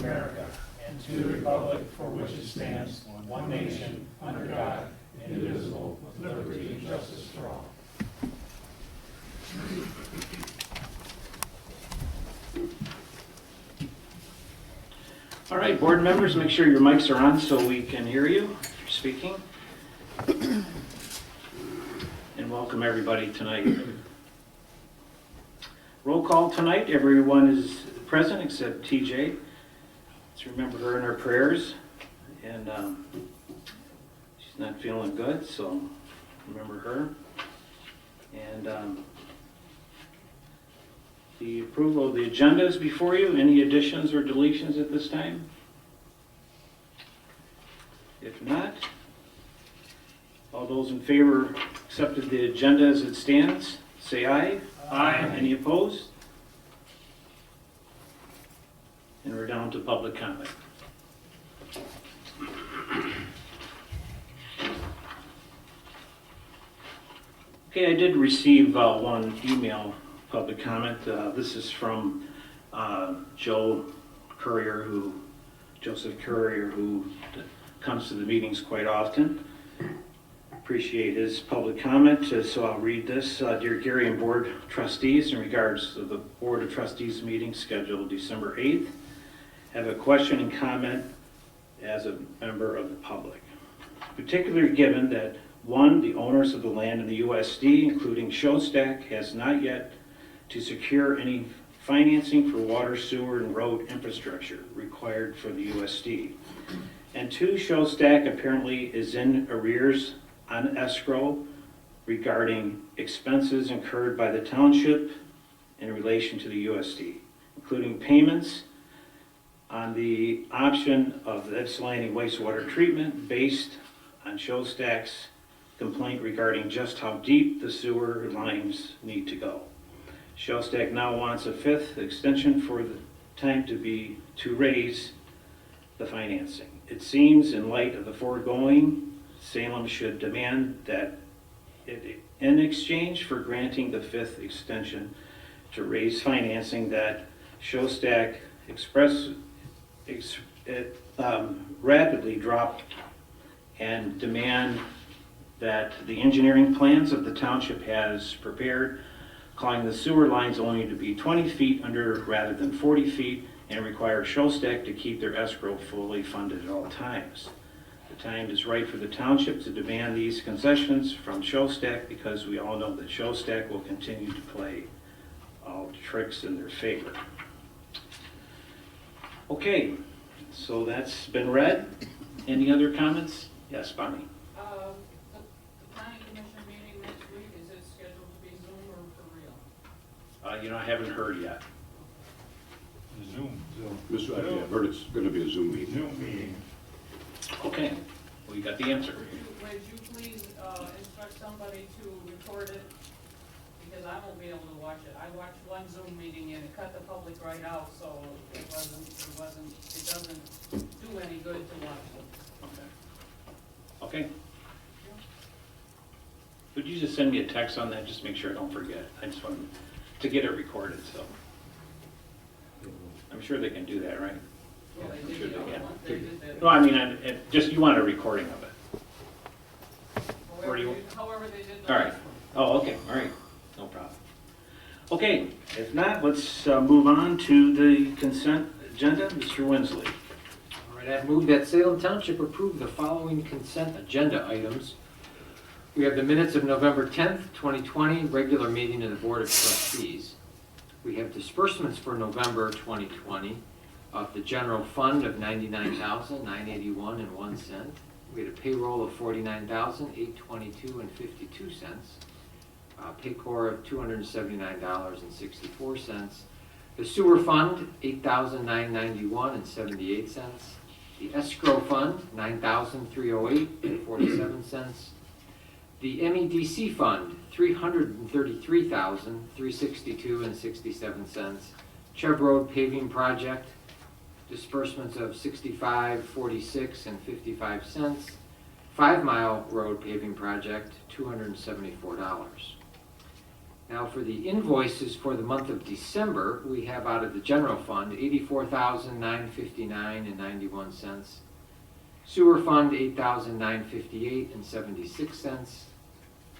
America and to the republic for which it stands, one nation, under God, indivisible, with liberty and justice for all. All right, board members, make sure your mics are on so we can hear you if you're speaking. And welcome everybody tonight. Roll call tonight. Everyone is present except TJ. Let's remember her in our prayers. And she's not feeling good, so remember her. And the approval of the agenda is before you. Any additions or deletions at this time? If not, all those in favor accepted the agenda as it stands, say aye. Aye. Any opposed? And we're down to public comment. Okay, I did receive one email public comment. This is from Joseph Courier, who comes to the meetings quite often. Appreciate his public comment, so I'll read this. Dear Gary and Board Trustees, in regards to the Board of Trustees meeting scheduled December 8th, I have a question and comment as a member of the public. Particularly given that, one, the owners of the land in the USD, including Showstack, has not yet to secure any financing for water, sewer, and road infrastructure required for the USD. And two, Showstack apparently is in arrears on escrow regarding expenses incurred by the township in relation to the USD, including payments on the option of the Ypsilanti wastewater treatment based on Showstack's complaint regarding just how deep the sewer lines need to go. Showstack now wants a fifth extension for the time to raise the financing. It seems, in light of the foregoing, Salem should demand that in exchange for granting the fifth extension to raise financing, that Showstack rapidly drop and demand that the engineering plans of the township has prepared, calling the sewer lines only to be 20 feet under rather than 40 feet, and require Showstack to keep their escrow fully funded at all times. The time is right for the township to demand these concessions from Showstack, because we all know that Showstack will continue to play all the tricks in their favor. Okay, so that's been read. Any other comments? Yes, Bonnie. The planning commission meeting next week, is it scheduled to be Zoom or for real? I haven't heard yet. Zoom. I've heard it's going to be a Zoom meeting. Zoom meeting. Okay, well, you got the answer. Would you please instruct somebody to record it? Because I won't be able to watch it. I watched one Zoom meeting and it cut the public right out, so it doesn't do any good to watch it. Okay. Would you just send me a text on that, just make sure I don't forget? I just want to get it recorded, so. I'm sure they can do that, right? Well, I'm they sure did the they other can. one. They did that. No, I mean, just, you want a recording of it. However they did the All right. last one. Oh, okay, all right, no problem. Okay, if not, let's move on to the consent agenda. Mr. Winsley. All right, I move that Salem Township approve the following consent agenda items. We have the minutes of November 10th, 2020, regular meeting of the Board of Trustees. We have disbursements for November 2020 of the general fund of $99,981.01. We had a payroll of $49,822.52. Paycor of $279.64. The sewer fund, $8,991.78. The escrow fund, $9,308.47. The MEDC fund, $333,362.67. Chubb Road paving project, disbursements of $65.46.55. 5 Mile Road paving project, $274. Now for the invoices for the month of December, we have out of the general fund, $84,959.91. Sewer fund, $8,958.76.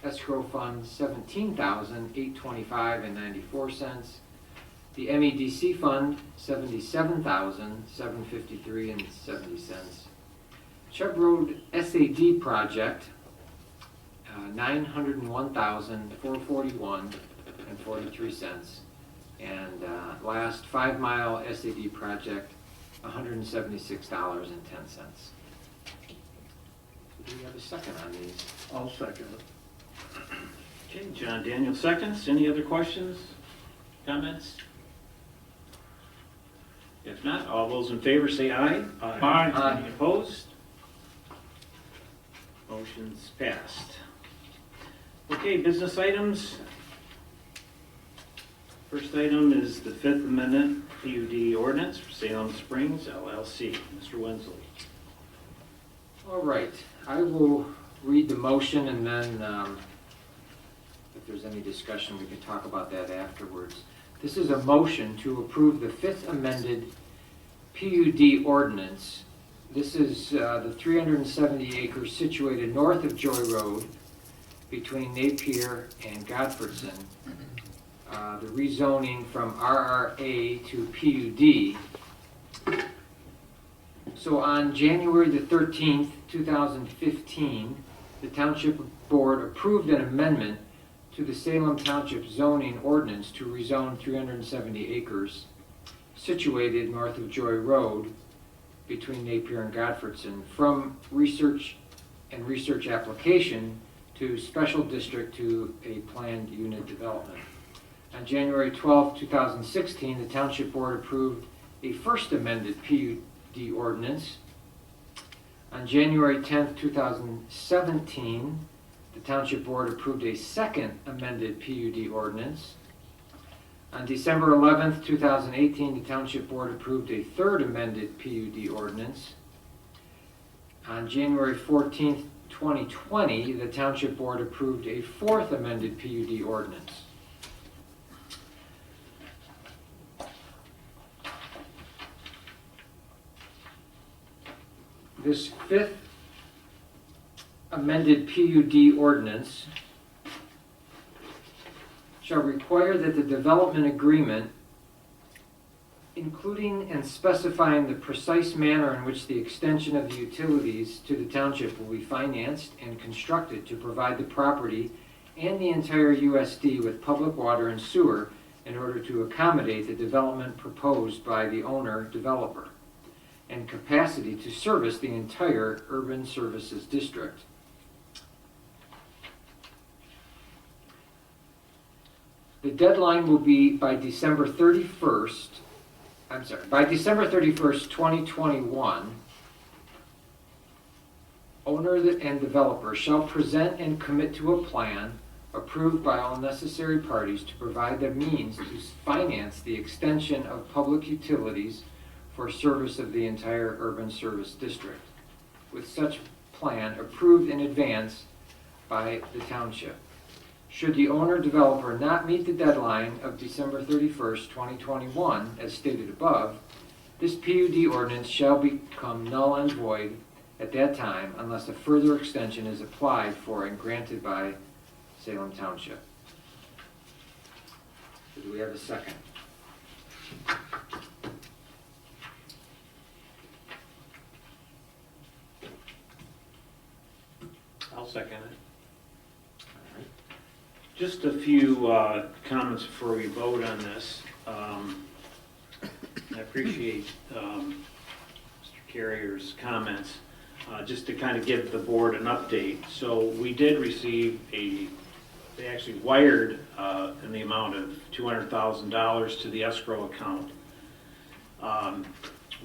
Escrow fund, $17,825.94. The MEDC fund, $77,753.70. Chubb Road SAD project, $901,441.43. And last 5 Mile SAD project, $176.10. Do we have a second on these? I'll second it. Okay, John Daniel seconds. Any other questions, comments? If not, all those in favor say aye. Aye. Any opposed? Motion's passed. Okay, business items. First item is the Fifth Amendment PUD ordinance for Salem Springs LLC. Mr. Wenzel. All right, I will read the motion, and then if there's any discussion, we can talk about that afterwards. This is a motion to approve the Fifth Amended PUD ordinance. This is the 370 acres situated north of Joy Road between Napier and Godfredson. The rezoning from RRA to PUD. So on January the 13th, 2015, the Township Board approved an amendment to the Salem Township zoning ordinance to rezone 370 acres situated north of Joy Road between Napier and Godfredson from research and research application to special district to a planned unit development. On January 12, 2016, the Township Board approved a first amended PUD ordinance. On January 10, 2017, the Township Board approved a second amended PUD ordinance. On December 11, 2018, the Township Board approved a third amended PUD ordinance. On January 14, 2020, the Township Board approved a fourth amended PUD ordinance. This fifth amended PUD ordinance shall require that the development agreement, including and specifying the precise manner in which the extension of the utilities to the township will be financed and constructed to provide the property and the entire USD with public water and sewer in order to accommodate the development proposed by the owner developer and capacity to service the entire urban services district. The deadline will be by December 31st, 2021. Owner and developer shall present and commit to a plan approved by all necessary parties to provide the means to finance the extension of public utilities for service of the entire urban service district, with such plan approved in advance by the township. Should the owner-developer not meet the deadline of December 31st, 2021, as stated above, this PUD ordinance shall become null and void at that time unless a further extension is applied for and granted by Salem Township. So do we have a second? I'll second it. Just a few comments before we vote on this. I appreciate Mr. Carrier's comments. Just to kind of give the board an update. So we did receive they actually wired in the amount of $200,000 to the escrow account,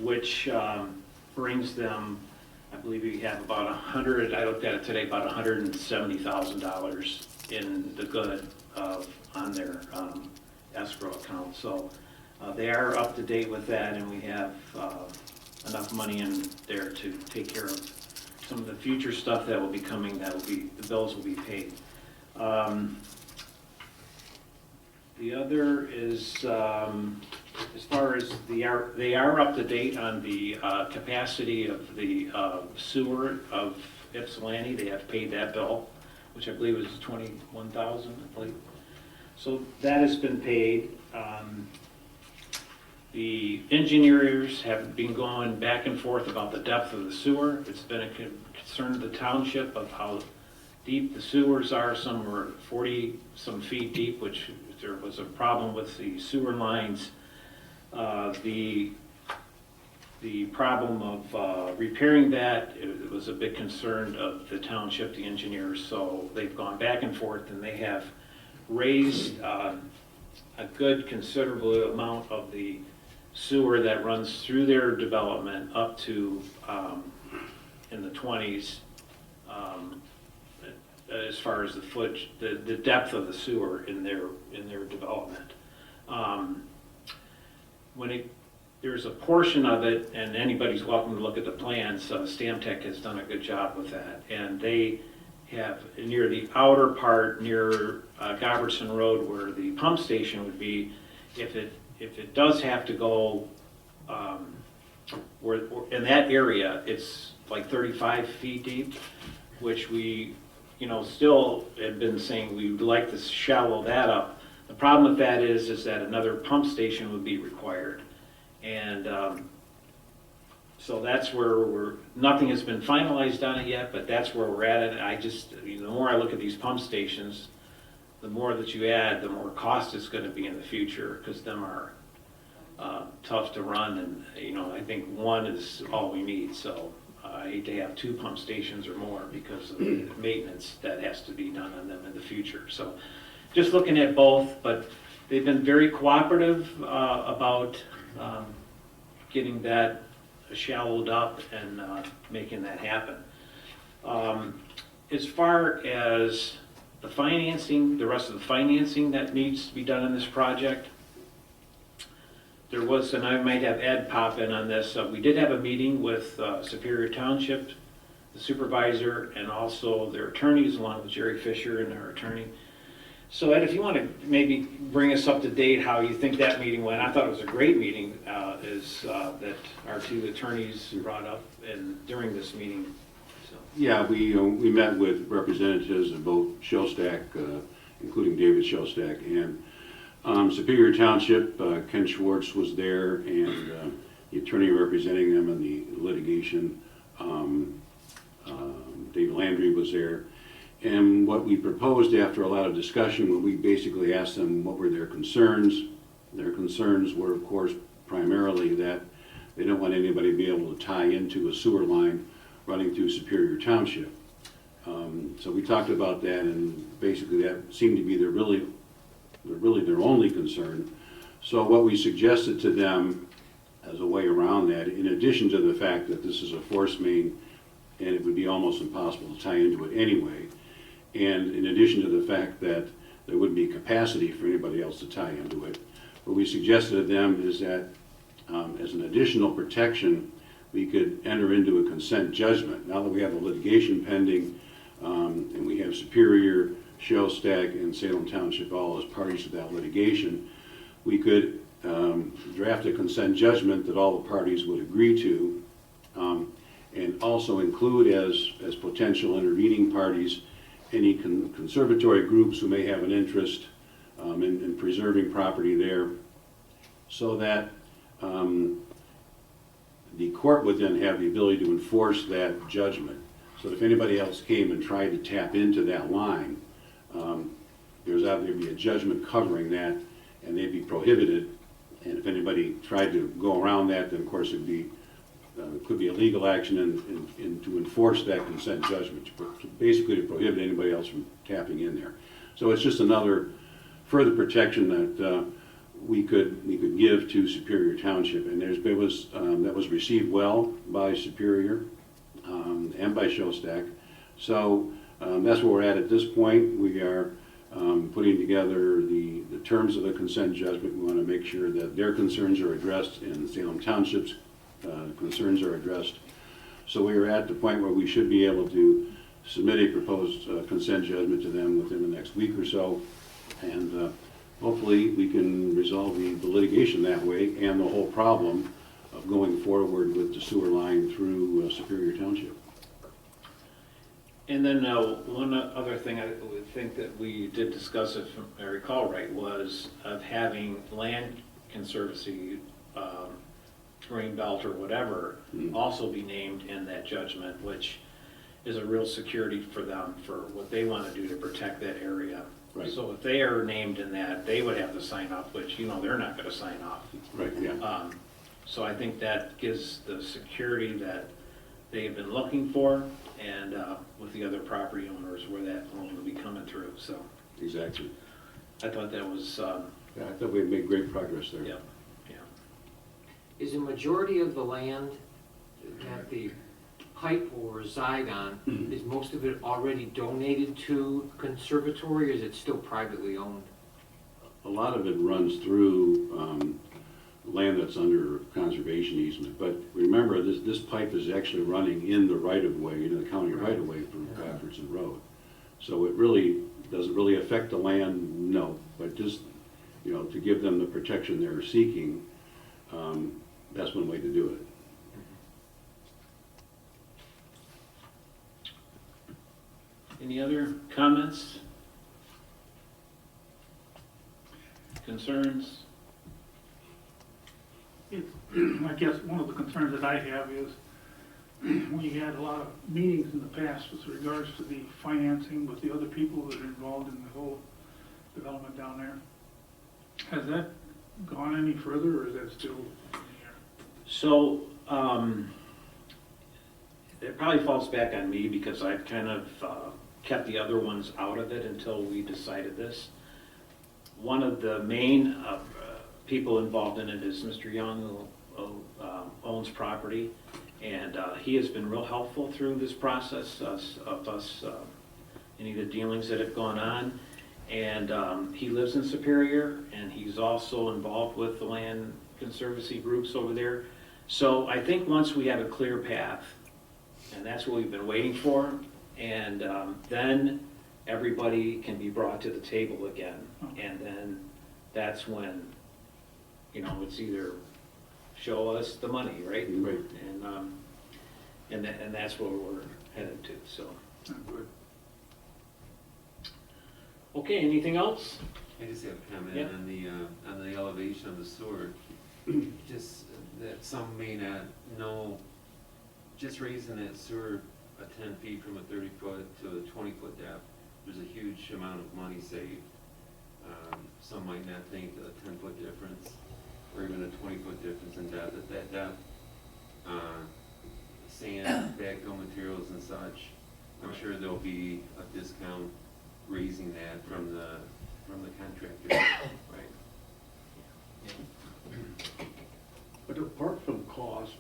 which brings them, I believe we have about I looked at it today, about $170,000 in the good on their escrow account. So they are up to date with that, and we have enough money in there to take care of some of the future stuff that will be coming. The bills will be paid. The other is, as far as they are up to date on the capacity of the sewer of Ypsilanti. They have paid that bill, which I believe was 21,000, I believe. So that has been paid. The engineers have been going back and forth about the depth of the sewer. It's been a concern of the township of how deep the sewers are. Some were 40-some feet deep, which there was a problem with the sewer lines. The problem of repairing that, it was a big concern of the township, the engineers. So they've gone back and forth, and they have raised a good considerable amount of the sewer that runs through their development up to in the 20s as far as the depth of the sewer in their development. There's a portion of it, and anybody's welcome to look at the plans. Stantec has done a good job with that, and they have near the outer part near Govertson Road where the pump station would be. If it does have to go where in that area, it's like 35 feet deep, which we still have been saying we would like to shallow that up. The problem with that is that another pump station would be required. And so that's where nothing has been finalized on it yet, but that's where we're at. And the more I look at these pump stations, the more that you add, the more cost it's going to be in the future, because them are tough to run, and I think one is all we need. So I hate to have two pump stations or more because of the maintenance that has to be done on them in the future. So just looking at both, but they've been very cooperative about getting that shallowed up and making that happen. As far as the financing, the rest of the financing that needs to be done in this project, there was, and I might have Ed pop in on this, we did have a meeting with Superior Township, the supervisor, and also their attorneys, along with Jerry Fisher and our attorney. So Ed, if you want to maybe bring us up to date how you think that meeting went. I thought it was a great meeting, that our two attorneys brought up during this meeting. So. Yeah, we met with representatives of both Shellstack, including David Shellstack, and Superior Township. Ken Schwartz was there, and the attorney representing them in the litigation, Dave Landry, was there. And what we proposed after a lot of discussion, we basically asked them what were their concerns. Their concerns were, of course, primarily that they don't want anybody to be able to tie into a sewer line running through Superior Township. So we talked about that, and basically that seemed to be really their only concern. So what we suggested to them as a way around that, in addition to the fact that this is a force main and it would be almost impossible to tie into it anyway, and in addition to the fact that there wouldn't be capacity for anybody else to tie into it, what we suggested to them is that as an additional protection, we could enter into a consent judgment. Now that we have a litigation pending, and we have Superior, Shellstack, and Salem Township all as parties to that litigation, we could draft a consent judgment that all the parties would agree to, and also include as potential intervening parties any conservatory groups who may have an interest in preserving property there, so that the court would then have the ability to enforce that judgment. So if anybody else came and tried to tap into that line, there'd be a judgment covering that, and they'd be prohibited. And if anybody tried to go around that, then of course it could be a legal action and to enforce that consent judgment, basically to prohibit anybody else from tapping in there. So it's just another further protection that we could give to Superior Township, and that was received well by Superior and by Shellstack. So that's where we're at this point. We are putting together the terms of the consent judgment. We want to make sure that their concerns are addressed and Salem Township's concerns are addressed. So we are at the point where we should be able to submit a proposed consent judgment to them within the next week or so, and hopefully we can resolve the litigation that way and the whole problem of going forward with the sewer line through Superior Township. And then one other thing I would think that we did discuss, if I recall right, was of having land conservancy, green belt or whatever, also be named in that judgment, which is a real security for them for what they want to do to protect that area. Right. So if they are named in that, they would have to sign up, which, you know, they're not going to sign off. Right, yeah. So I think that gives the security that they've been looking for, and with the other property owners where that loan will be coming through, so Exactly. I thought that was, Yeah, I thought we had made great progress there. yeah. Is a majority of the land that the pipe will reside on, is most of it already donated to conservatory, or is it still privately owned? A lot of it runs through land that's under conservation easement, but remember, this pipe is actually running in the right-of-way, the county right-of-way from Godfreyson Road. So it really, does it really affect the land? No, but just, to give them the protection they're seeking, that's one way to do it. Any other comments? Concerns? I guess one of the concerns that I have is, we had a lot of meetings in the past with regards to the financing with the other people that are involved in the whole development down there. Has that gone any further, or is that still in the air? So, it probably falls back on me because I've kind of kept the other ones out of it until we decided this. One of the main people involved in it is Mr. Young, who owns property, and he has been real helpful through this process of us, any of the dealings that have gone on. And he lives in Superior, and he's also involved with the land conservancy groups over there. So I think once we have a clear path, and that's what we've been waiting for, and then everybody can be brought to the table again. And then that's when, it's either show us the money, right? Right. And that's where we're headed to, so. Good. Okay, anything else? I just have a comment Yeah. on the elevation of the sewer. Just that some may not know, just raising that sewer 10 feet from a 30-foot to a 20-foot depth, there's a huge amount of money saved. Some might not think that a 10-foot difference or even a 20-foot difference in depth, at that depth, sand, backfill materials and such, I'm sure there'll be a discount raising that from the contractor. Right. But apart from cost,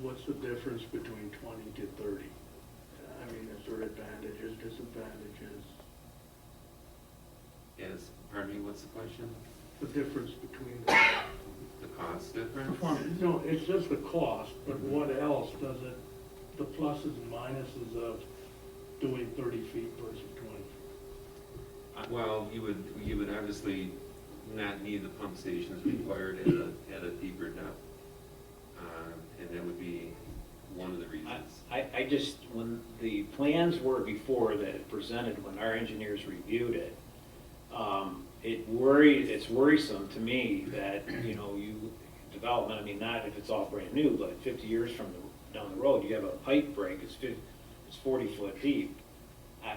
what's the difference between 20 to 30? I mean, is there advantages, disadvantages? Yes, pardon me, what's the question? The difference between The cost difference? no, it's just the cost, but what else does it, the pluses and minuses of doing 30 feet versus 20? Well, you would obviously not need the pump stations required at a deeper depth. And that would be one of the reasons. I just, when the plans were before that it presented, when our engineers reviewed it, it's worrisome to me that, development, I mean, not if it's all brand new, but 50 years down the road, you have a pipe break, it's 40 foot deep.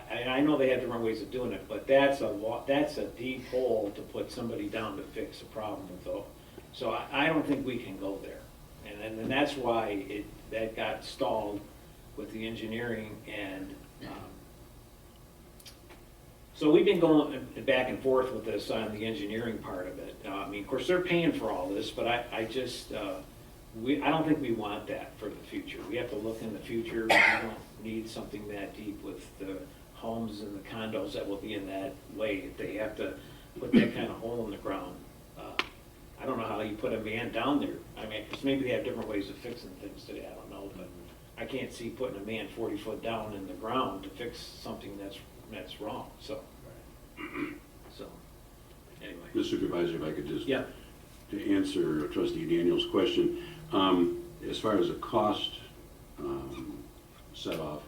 I know they have different ways of doing it, but that's a deep hole to put somebody down to fix a problem with, though. So I don't think we can go there. And that's why that got stalled with the engineering, and so we've been going back and forth with this on the engineering part of it. I mean, of course, they're paying for all this, but I don't think we want that for the future. We have to look in the future. We don't need something that deep with the homes and the condos that will be in that way. If they have to put that kind of hole in the ground, I don't know how you put a man down there. I mean, because maybe they have different ways of fixing things today, I don't know, but I can't see putting a man 40 foot down in the ground to fix something that's wrong, so. anyway. Mr. Supervisor, if I could just, Yeah, to answer trustee Daniel's question, as far as the cost set off,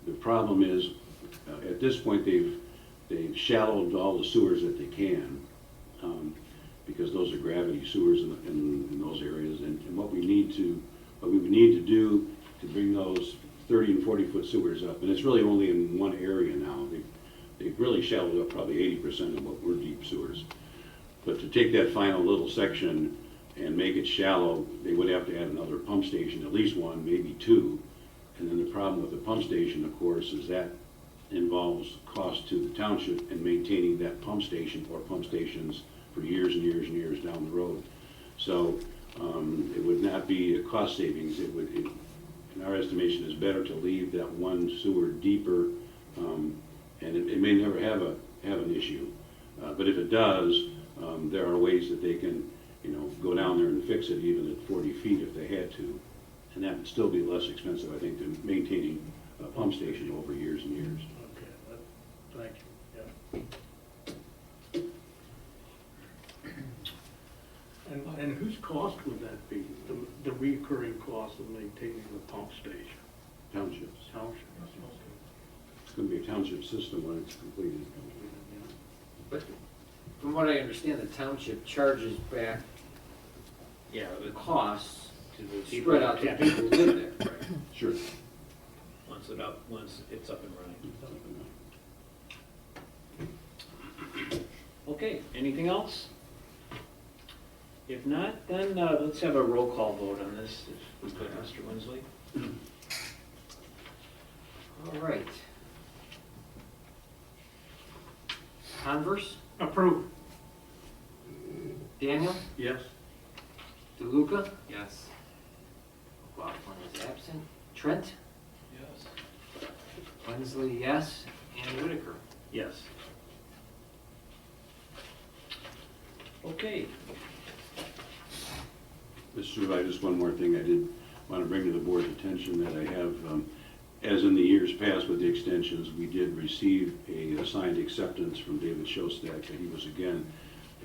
the problem is, at this point, they've shallowed all the sewers that they can, because those are gravity sewers in those areas, and what we would need to do to bring those 30 and 40-foot sewers up, and it's really only in one area now. They've really shallowed up probably 80% of what were deep sewers. But to take that final little section and make it shallow, they would have to add another pump station, at least one, maybe two. And then the problem with the pump station, of course, is that involves cost to the township in maintaining that pump station or pump stations for years and years and years down the road. So it would not be a cost savings. In our estimation, it's better to leave that one sewer deeper, and it may never have an issue. But if it does, there are ways that they can, go down there and fix it even at 40 feet if they had to. And that would still be less expensive, I think, than maintaining a pump station over years and years. Okay, thank you, yeah. And whose cost would that be, the recurring cost of maintaining the pump station? Townships. Township. It's going to be a township system when it's completed. But from what I understand, the township charges back yeah, the costs to the people. spread out to the people who live there. Sure. Once it's up and running. Okay, anything else? If not, then let's have a roll call vote on this, if we could, Mr. Winsley. All right. Converse, Approve. Daniel, Yes? DeLuca, Yes. McLaughlin is absent, Trent, Yes. Wensley, yes, and Whitaker. Yes. Okay, Mr. Supervisor, just one more thing I did want to bring to the board's attention that I have, as in the years past with the extensions, we did receive a signed acceptance from David Shostak that he was again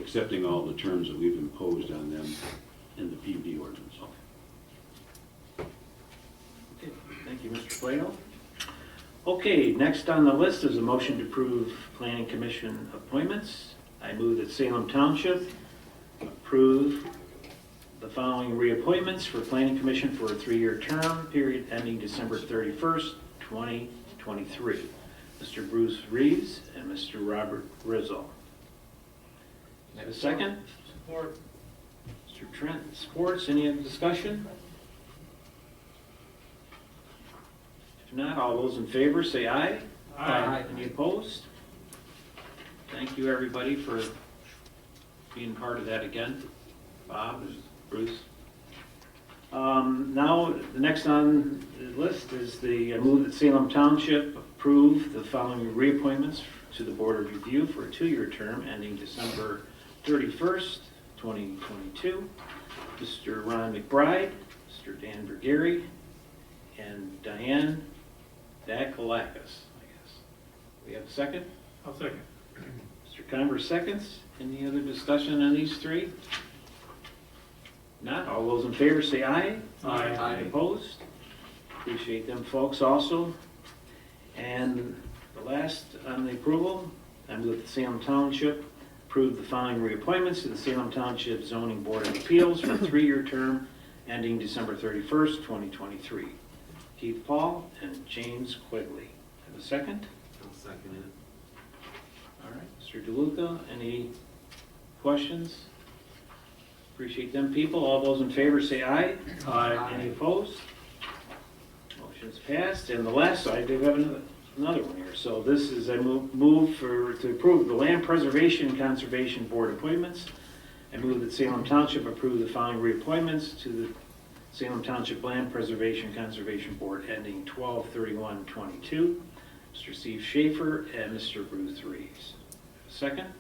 accepting all the terms that we've imposed on them in the PUD ordinance. okay, thank you, Mr. Plato. Okay, next on the list is a motion to approve planning commission appointments. I move that Salem Township approve the following reappointments for planning commission for a 3-year term, period ending December 31st, 2023. Mr. Bruce Reeves and Mr. Robert Rizzo. Have a second? Support. Mr. Trent supports. Any other discussion? If not, all those in favor say aye. Aye. Any opposed? Thank you, everybody, for being part of that again. Bob, Bruce. Now, the next on the list is the move that Salem Township approve the following reappointments to the Board of Review for a 2-year term ending December 31st, 2022. Mr. Ron McBride, Mr. Dan Bergeri, and Diane Dakalakis, I guess. We have a second? I'll second. Mr. Conver seconds. Any other discussion on these three? Not, all those in favor say aye. Aye. Any opposed? Appreciate them folks also. And the last on the approval, I move that Salem Township approve the following reappointments to the Salem Township Zoning Board of Appeals for a 3-year term ending December 31st, 2023. Keith Paul and James Quigley. Have a second? I'll second it. All right, Mr. DeLuca, any questions? Appreciate them people. All those in favor say aye. Aye. Any opposed? Motion's passed. And the last, I do have another one here. So this is a move to approve the Land Preservation Conservation Board appointments. I move that Salem Township approve the following reappointments to the Salem Township Land Preservation Conservation Board ending 12/31/22. Mr. Steve Schaefer and Mr. Bruce Reeves. Second?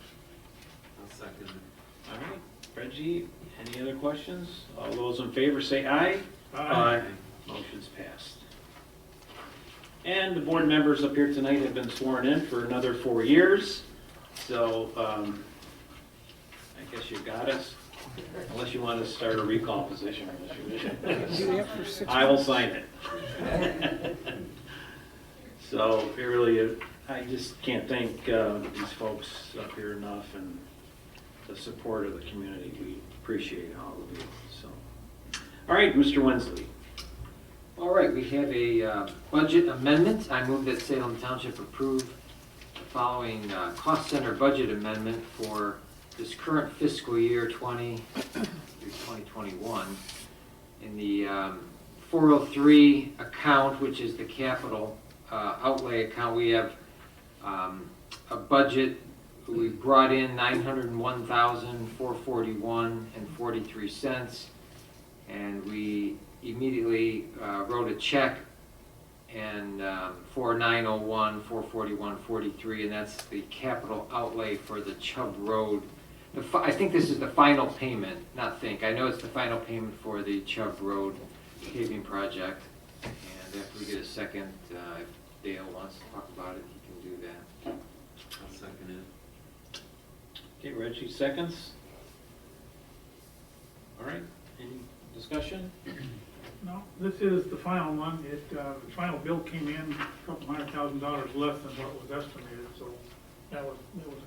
I'll second it. All right, Reggie, any other questions? All those in favor say aye. Aye. Motion's passed. And the board members up here tonight have been sworn in for another 4 years. So I guess you got us, unless you want to start a recall position. I will sign it. So, it really, I just can't thank these folks up here enough, and the support of the community. We appreciate all of you, so. All right, Mr. Wensley. All right, we have a budget amendment. I move that Salem Township approve the following cost center budget amendment for this current fiscal year 20 through 2021. In the 403 account, which is the capital outlay account, we have a budget. We brought in $901,441.43, and we immediately wrote a check and for $901,441.43, and that's the capital outlay for the Chubb Road. I think this is the final payment, I know it's the final payment for the Chubb Road paving project. And after we get a second, if Dale wants to talk about it, he can do that. I'll second it. Okay, Reggie seconds. All right, any discussion? No, this is the final one. The final bill came in a couple $100,000 less than what was estimated, so that was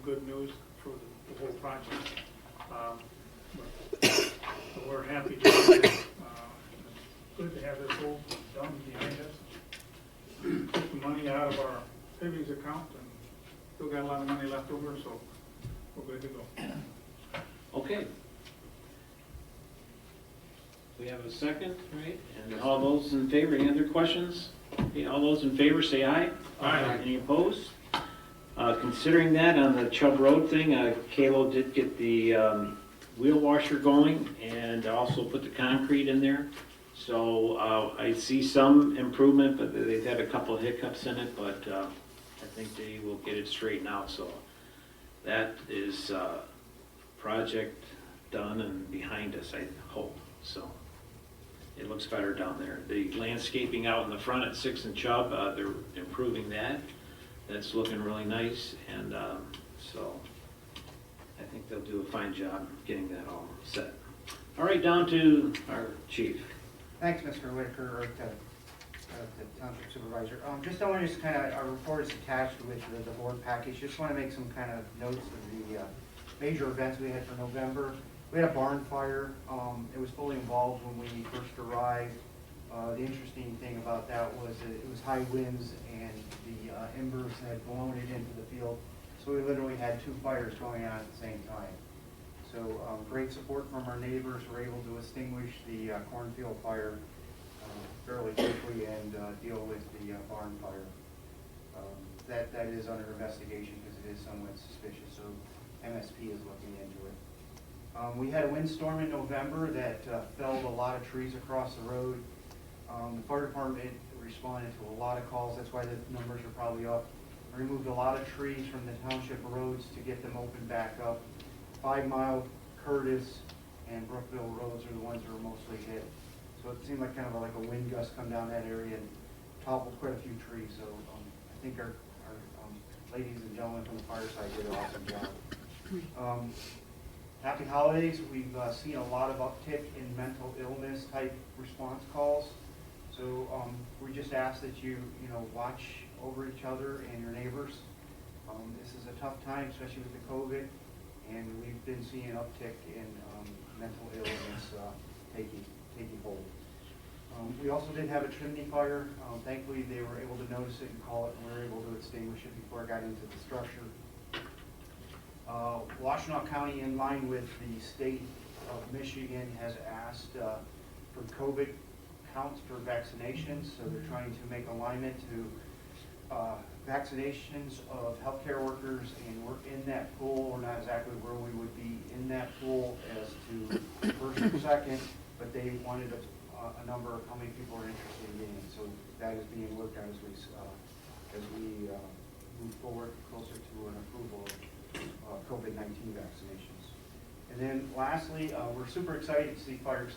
good news for the whole project. So we're happy to do it. It's good to have this whole done behind us. Took the money out of our savings account and still got a lot of money left over, so we're good to go. Okay. We have a second, right? And all those in favor, any other questions? Okay, all those in favor say aye. Aye. Any opposed? Considering that on the Chubb Road thing, Kalo did get the wheel washer going and also put the concrete in there. So I see some improvement, but they've had a couple of hiccups in it, but I think they will get it straightened out. So that is project done and behind us, I hope. So it looks better down there. The landscaping out in the front at 6th and Chubb, they're improving that. That's looking really nice, and so I think they'll do a fine job getting that all set. All right, down to our chief. Thanks, Mr. Whitaker, or the Township Supervisor. Just I want to just kind of, our report is attached with the board package. Just want to make some kind of notes of the major events we had for November. We had a barn fire. It was fully involved when we first arrived. The interesting thing about that was that it was high winds and the embers had blown it into the field. So we literally had two fires going on at the same time. So great support from our neighbors. We're able to extinguish the cornfield fire fairly quickly and deal with the barn fire. That is under investigation because it is somewhat suspicious. So MSP is looking into it. We had a windstorm in November that felled a lot of trees across the road. The fire department responded to a lot of calls. That's why the numbers are probably up. We removed a lot of trees from the township roads to get them opened back up. 5 Mile, Curtis, and Brookville roads are the ones that are mostly hit. So it seemed like kind of like a wind gust come down that area and toppled quite a few trees. So I think our ladies and gentlemen from the fire side did an awesome job. Happy holidays. We've seen a lot of uptick in mental illness type response calls. So we just ask that you watch over each other and your neighbors. This is a tough time, especially with the COVID, and we've been seeing an uptick in mental illness taking hold. We also did have a chimney fire. Thankfully, they were able to notice it and call it, and we were able to extinguish it before it got into the structure. Washtenaw County, in line with the state of Michigan, has asked for COVID counts for vaccinations, so they're trying to make alignment to vaccinations of healthcare workers, and we're in that pool. We're not exactly where we would be in that pool as to first or second, but they wanted a number of how many people are interested in getting it. So that is being worked on as we move forward closer to an approval of COVID-19 vaccinations. And then lastly, we're super excited to see fire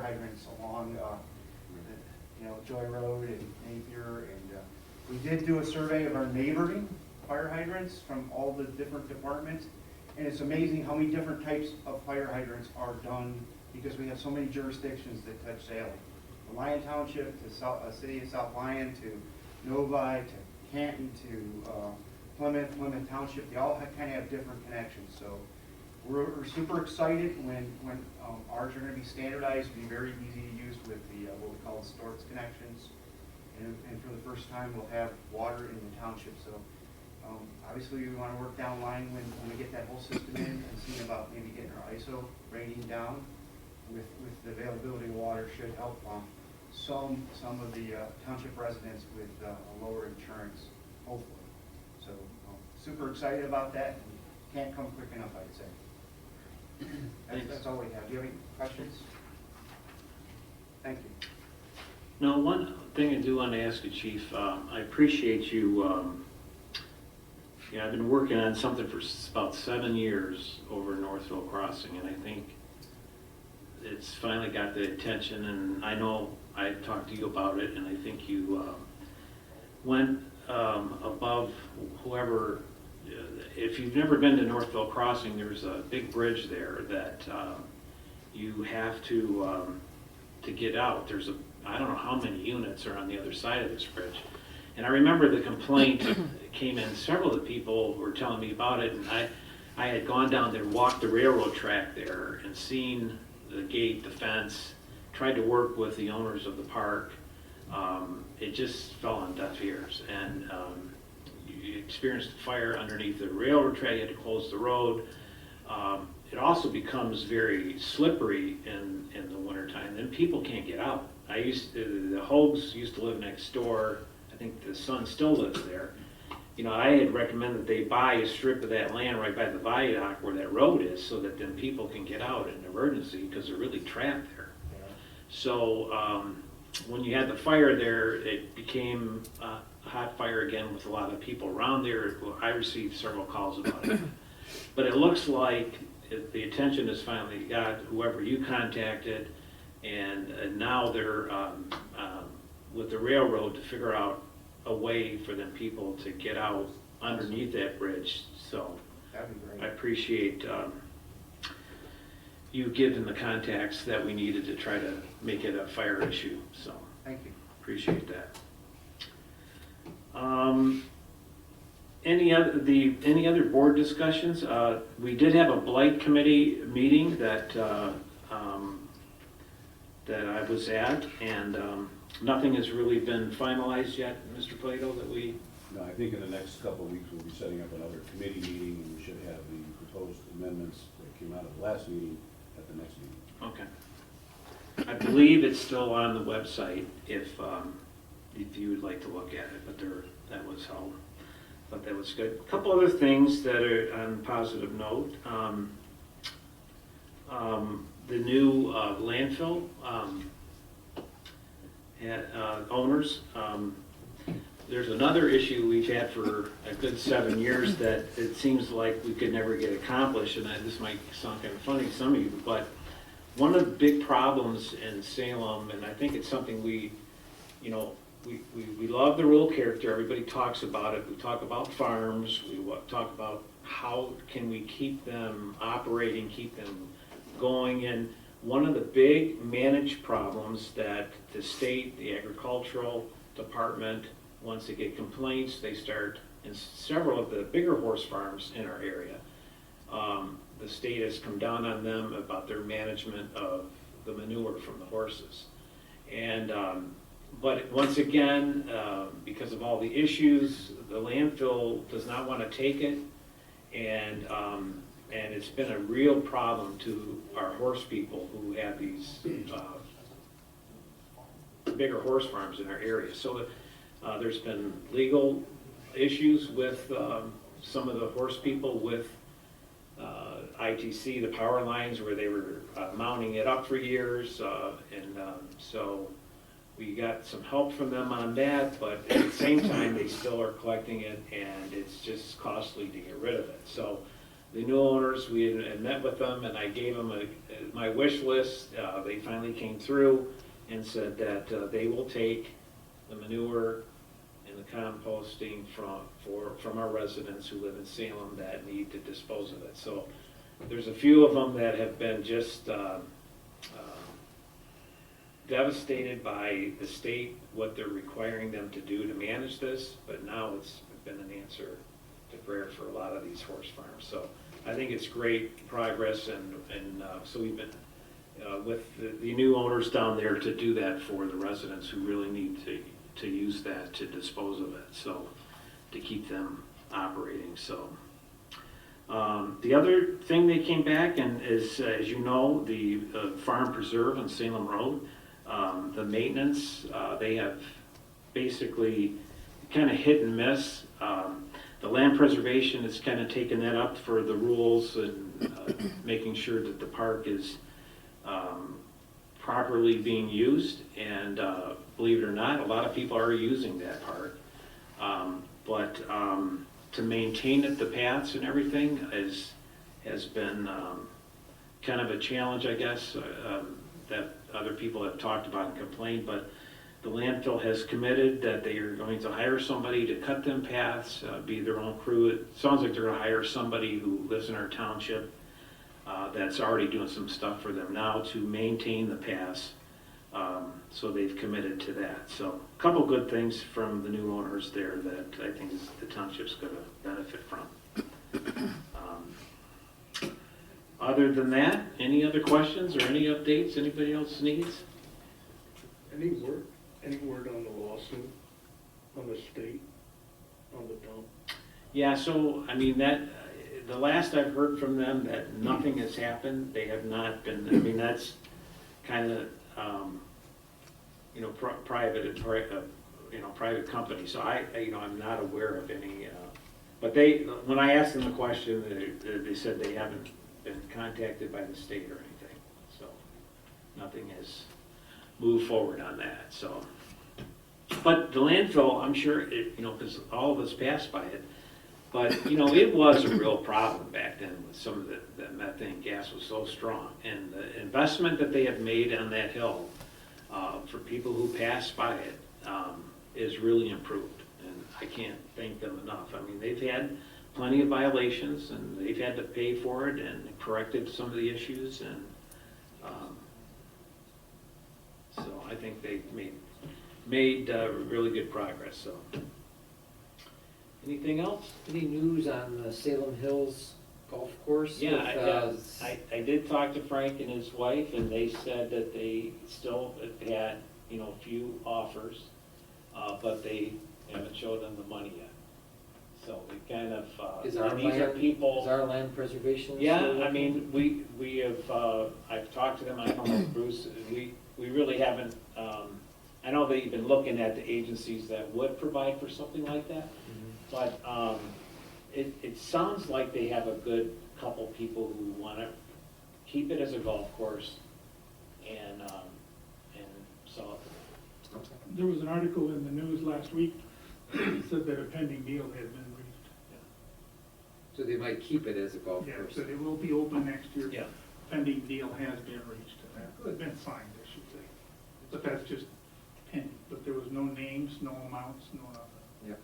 hydrants along Joy Road and Napier, and we did do a survey of our neighboring fire hydrants from all the different departments, And it's amazing how many different types of fire hydrants are done because we have so many jurisdictions that touch Salem. From Lyon Township to City of South Lyon to Novi to Canton to Plymouth Township, they all kind of have different connections. So we're super excited when ours are going to be standardized, be very easy to use with the what we call the Storts connections. And for the first time, we'll have water in the township. So obviously, we want to work down line when we get that whole system in and see about maybe getting our ISO rating down with the availability of water should help some of the township residents with a lower insurance, hopefully. So super excited about that. And can't come quick enough, I'd say. That's all we have. Do you have any questions? Thank you. Now, one thing I do want to ask you, Chief, I appreciate you, I've been working on something for about 7 years over Northville Crossing, and I think it's finally got the attention, and I know I talked to you about it, and I think you went above whoever, if you've never been to Northville Crossing, there's a big bridge there that you have to get out. There's I don't know how many units are on the other side of this bridge. And I remember the complaint came in, several of the people were telling me about it, and I had gone down there, walked the railroad track there, and seen the gate, the fence, tried to work with the owners of the park. It just fell on deaf ears. And you experienced a fire underneath the railroad track, you had to close the road. It also becomes very slippery in the wintertime, and people can't get out. The Hogues used to live next door. I think the son still lives there. I had recommended that they buy a strip of that land right by the viaduct where that road is so that then people can get out in an emergency because they're really trapped there. Yeah. So when you had the fire there, it became a hot fire again with a lot of people around there. I received several calls about it. But it looks like the attention has finally got whoever you contacted, and now they're with the railroad to figure out a way for them people to get out underneath that bridge. So That'd be great. I appreciate you giving the contacts that we needed to try to make it a fire issue. So Thank you. appreciate that. Any other board discussions? We did have a blight committee meeting that I was at, and nothing has really been finalized yet, Mr. Plato, that we... No, I think in the next couple of weeks, we'll be setting up another committee meeting, and we should have the proposed amendments that came out of the last meeting at the next meeting. Okay. I believe it's still on the website if you would like to look at it, but that was held. But that was good. A couple other things that are on a positive note. The new landfill owners. There's another issue we've had for a good 7 years that it seems like we could never get accomplished, and this might sound kind of funny to some of you, but one of the big problems in Salem, and I think it's something we love the rural character, everybody talks about it, we talk about farms, we talk about how can we keep them operating, keep them going, and one of the big managed problems that the state, the agricultural department, once they get complaints, they start, in several of the bigger horse farms in our area, the state has come down on them about their management of the manure from the horses. And but once again, because of all the issues, the landfill does not want to take it, and it's been a real problem to our horse people who have these bigger horse farms in our area. So there's been legal issues with some of the horse people with ITC, the power lines, where they were mounting it up for years, and so we got some help from them on that, but at the same time, they still are collecting it, and it's just costly to get rid of it. So the new owners, we had met with them, and I gave them my wish list. They finally came through and said that they will take the manure and the composting from our residents who live in Salem that need to dispose of it. So there's a few of them that have been just devastated by the state, what they're requiring them to do to manage this, but now it's been an answer to prayer for a lot of these horse farms. So I think it's great progress, and so we've been with the new owners down there to do that for the residents who really need to use that to dispose of it, so to keep them operating. So the other thing they came back and is, as you know, the farm preserve on Salem Road, the maintenance, they have basically kind of hit and miss. The land preservation has kind of taken that up for the rules and making sure that the park is properly being used, and believe it or not, a lot of people are using that park. But to maintain it, the paths and everything has been kind of a challenge, I guess, that other people have talked about and complained, but the landfill has committed that they are going to hire somebody to cut them paths, be their own crew. It sounds like they're going to hire somebody who lives in our township that's already doing some stuff for them now to maintain the paths. So they've committed to that. So a couple good things from the new owners there that I think the township's going to benefit from. Other than that, any other questions or any updates anybody else needs? Any word on the lawsuit, on the state, on the dump? Yeah, so, I mean, that, the last I've heard from them, that nothing has happened. They have not been, I mean, that's kind of, private, private company. So I'm not aware of any, but when I asked them the question, they said they haven't been contacted by the state or anything. So nothing has moved forward on that, so. But the landfill, I'm sure, because all of us passed by it, but, it was a real problem back then with some of the methane gas was so strong. And the investment that they have made on that hill for people who pass by it is really improved. And I can't thank them enough. I mean, they've had plenty of violations, and they've had to pay for it and corrected some of the issues. And so I think they've made really good progress. So, anything else? Any news on the Salem Hills Golf Course? Yeah, I did talk to Frank and his wife, and they said that they still have had, a few offers, but they haven't showed them the money yet. So they kind of, Is our and these are land, people. is our land preservation? Yeah, still I working? mean, we have, I've talked to them, I don't know, Bruce, we really haven't, I know that you've been looking at the agencies that would provide for something like that, but it sounds like they have a good couple people who want to keep it as a golf course, and so. There was an article in the news last week that said that a pending deal had been reached. So they might keep it as a golf Yeah, course? so it will be open next year. Yeah. Pending deal has been reached, and been signed, I should say. But that's just pending, but there was no names, no amounts, no nothing. Yep.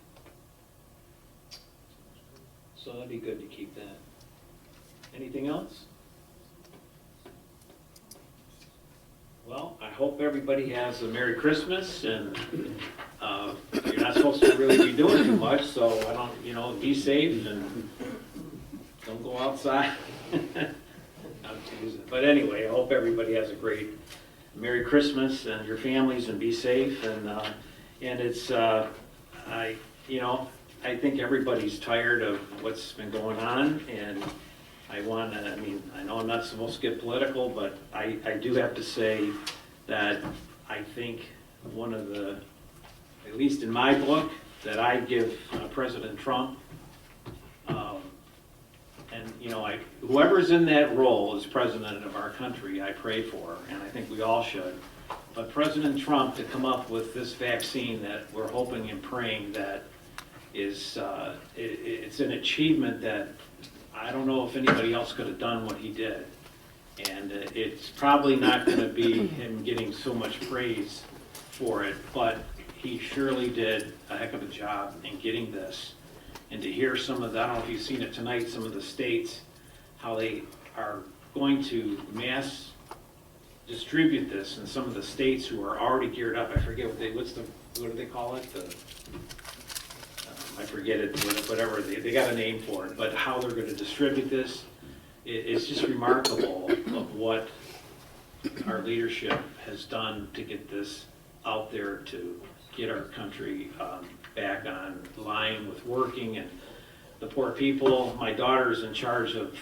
So that'd be good to keep that. Anything else? Well, I hope everybody has a Merry Christmas, and you're not supposed to really be doing too much, so I don't, be safe and don't go outside. I'm teasing. But anyway, I hope everybody has a great Merry Christmas and your families, and be safe. And it's, I think everybody's tired of what's been going on, and I know I'm not supposed to get political, but I do have to say that I think one of the, at least in my book, that I give President Trump, and whoever's in that role as president of our country, I pray for, and I think we all should. But President Trump to come up with this vaccine that we're hoping and praying that is, it's an achievement that I don't know if anybody else could have done what he did. And it's probably not going to be him getting so much praise for it, but he surely did a heck of a job in getting this. And to hear some of the, I don't know if you've seen it tonight, some of the states, how they are going to mass distribute this, and some of the states who are already geared up, I forget what do they call it? I forget it, whatever, they got a name for it, but how they're gonna distribute this, it's just remarkable of what our leadership has done to get this out there, to get our country back on line with working, and the poor people. My daughter's in charge of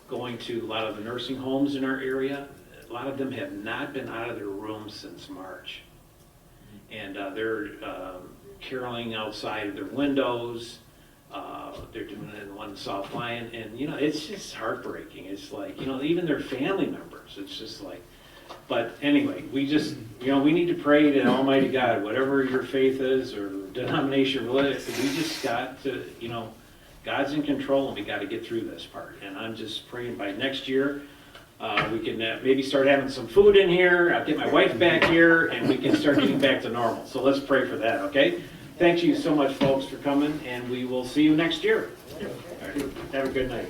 going to a lot of the nursing homes in our area. A lot of them have not been out of their rooms since March. And they're caroling outside of their windows. They're doing it in one South Lyon, and you know, it's just heartbreaking. It's like, you know, even their family members, it's just like, but anyway, we just, you know, we need to pray to Almighty God, whatever your faith is or denomination, religion, we just got to, you know, God's in control, and we got to get through this part. And I'm just praying by next year, we can maybe start having some food in here. I'll get my wife back here, and we can start getting back to normal. So let's pray for that, okay? Thank you so much, folks, for coming, and we will see you next year. All right. Have a good night.